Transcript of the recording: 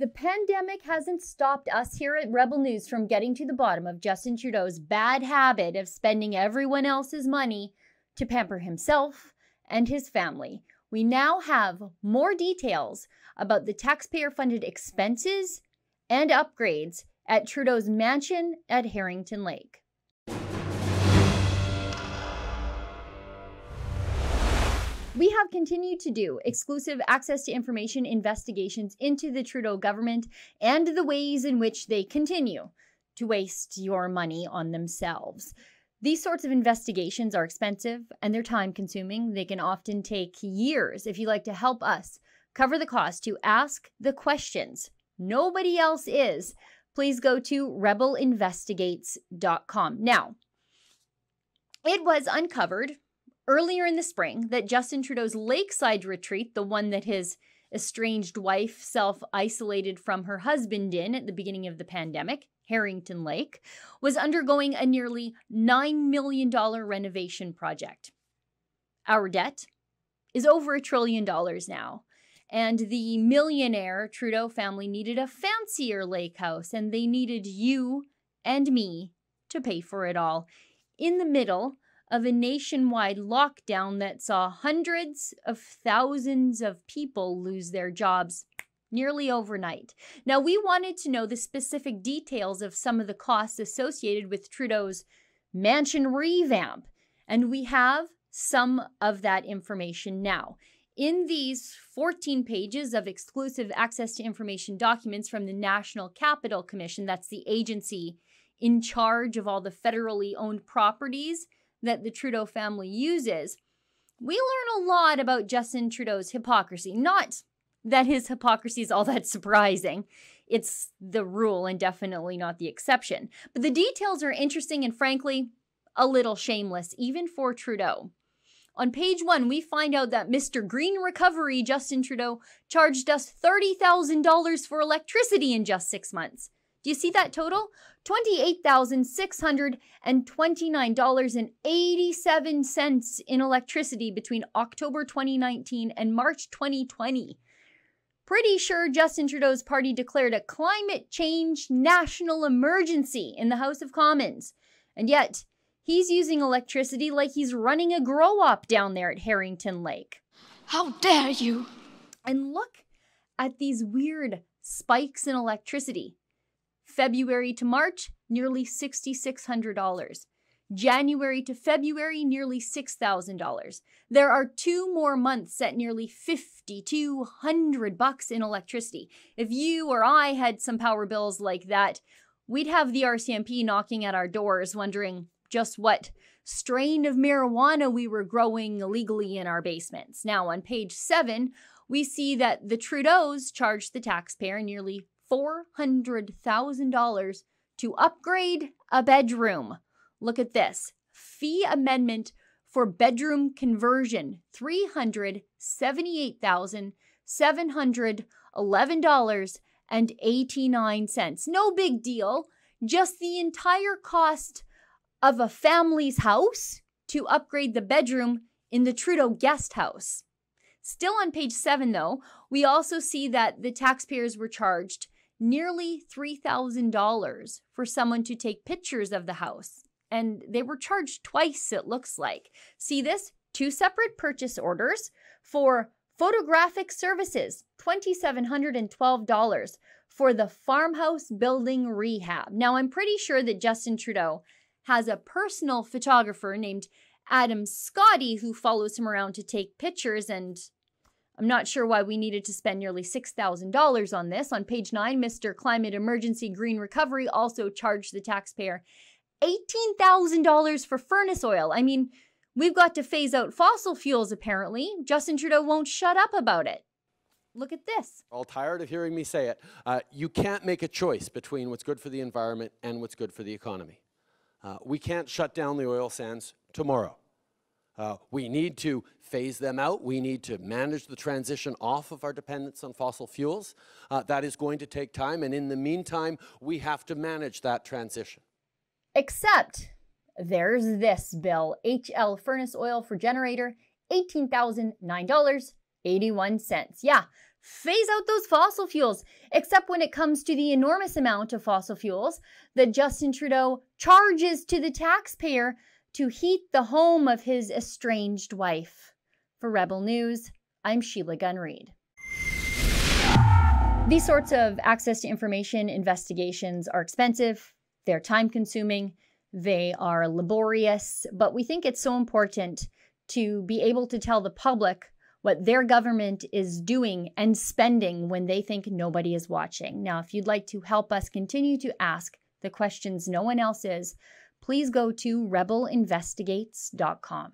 the pandemic hasn't stopped us here at Rebel News from getting to the bottom of Justin Trudeau's bad habit of spending everyone else's money to pamper himself and his family. We now have more details about the taxpayer-funded expenses and upgrades at Trudeau's mansion at Harrington Lake. We have continued to do exclusive access to information investigations into the Trudeau government and the ways in which they continue to waste your money on themselves. These sorts of investigations are expensive and they're time-consuming. They can often take years. If you'd like to help us cover the cost to ask the questions nobody else is, please go to rebelinvestigates.com. Now, it was uncovered earlier in the spring that Justin Trudeau's lakeside retreat, the one that his estranged wife self-isolated from her husband in at the beginning of the pandemic, Harrington Lake, was undergoing a nearly $9 million renovation project. Our debt is over $1 trillion now, and the millionaire Trudeau family needed a fancier lake house, and they needed you and me to pay for it all in the middle of a nationwide lockdown that saw hundreds of thousands of people lose their jobs nearly overnight. Now, we wanted to know the specific details of some of the costs associated with Trudeau's mansion revamp, and we have some of that information now. In these 14 pages of exclusive access to information documents from the National Capital Commission, that's the agency in charge of all the federally owned properties that the Trudeau family uses, we learn a lot about Justin Trudeau's hypocrisy. Not that his hypocrisy is all that surprising. It's the rule and definitely not the exception. But the details are interesting and frankly, a little shameless, even for Trudeau. On page 1, we find out that Mr. Green Recovery, Justin Trudeau, charged us $30,000 for electricity in just 6 months. Do you see that total? $28,629.87 in electricity between October 2019 and March 2020. Pretty sure Justin Trudeau's party declared a climate change national emergency in the House of Commons. And yet, he's using electricity like he's running a grow-op down there at Harrington Lake. How dare you! And look at these weird spikes in electricity. February to March, nearly $6,600. January to February, nearly $6,000. There are 2 more months at nearly $5,200 in electricity. If you or I had some power bills like that, we'd have the RCMP knocking at our doors wondering just what strain of marijuana we were growing illegally in our basements. Now, on page 7, we see that the Trudeaus charged the taxpayer nearly $400,000 to upgrade a bedroom. Look at this. Fee amendment for bedroom conversion, $378,711.89. No big deal. Just the entire cost of a family's house to upgrade the bedroom in the Trudeau guest house. Still on page 7, though, we also see that the taxpayers were charged nearly $3,000 for someone to take pictures of the house. And they were charged twice, it looks like. See this? 2 separate purchase orders for photographic services, $2,712 for the farmhouse building rehab. Now, I'm pretty sure that Justin Trudeau has a personal photographer named Adam Scotty who follows him around to take pictures, and I'm not sure why we needed to spend nearly $6,000 on this. On page 9, Mr. Climate Emergency Green Recovery also charged the taxpayer $18,000 for furnace oil. I mean, we've got to phase out fossil fuels, apparently. Justin Trudeau won't shut up about it. Look at this. All tired of hearing me say it. You can't make a choice between what's good for the environment and what's good for the economy. We can't shut down the oil sands tomorrow. We need to phase them out. We need to manage the transition off of our dependence on fossil fuels. That is going to take time, and in the meantime, we have to manage that transition. Except there's this bill, HL furnace oil for generator, $18,009.81. Yeah, phase out those fossil fuels, except when it comes to the enormous amount of fossil fuels that Justin Trudeau charges to the taxpayer to heat the home of his estranged wife. For Rebel News, I'm Sheila Gunn Reid. These sorts of access to information investigations are expensive, they're time-consuming, they are laborious, but we think it's so important to be able to tell the public what their government is doing and spending when they think nobody is watching. Now, if you'd like to help us continue to ask the questions no one else is, please go to rebelinvestigates.com.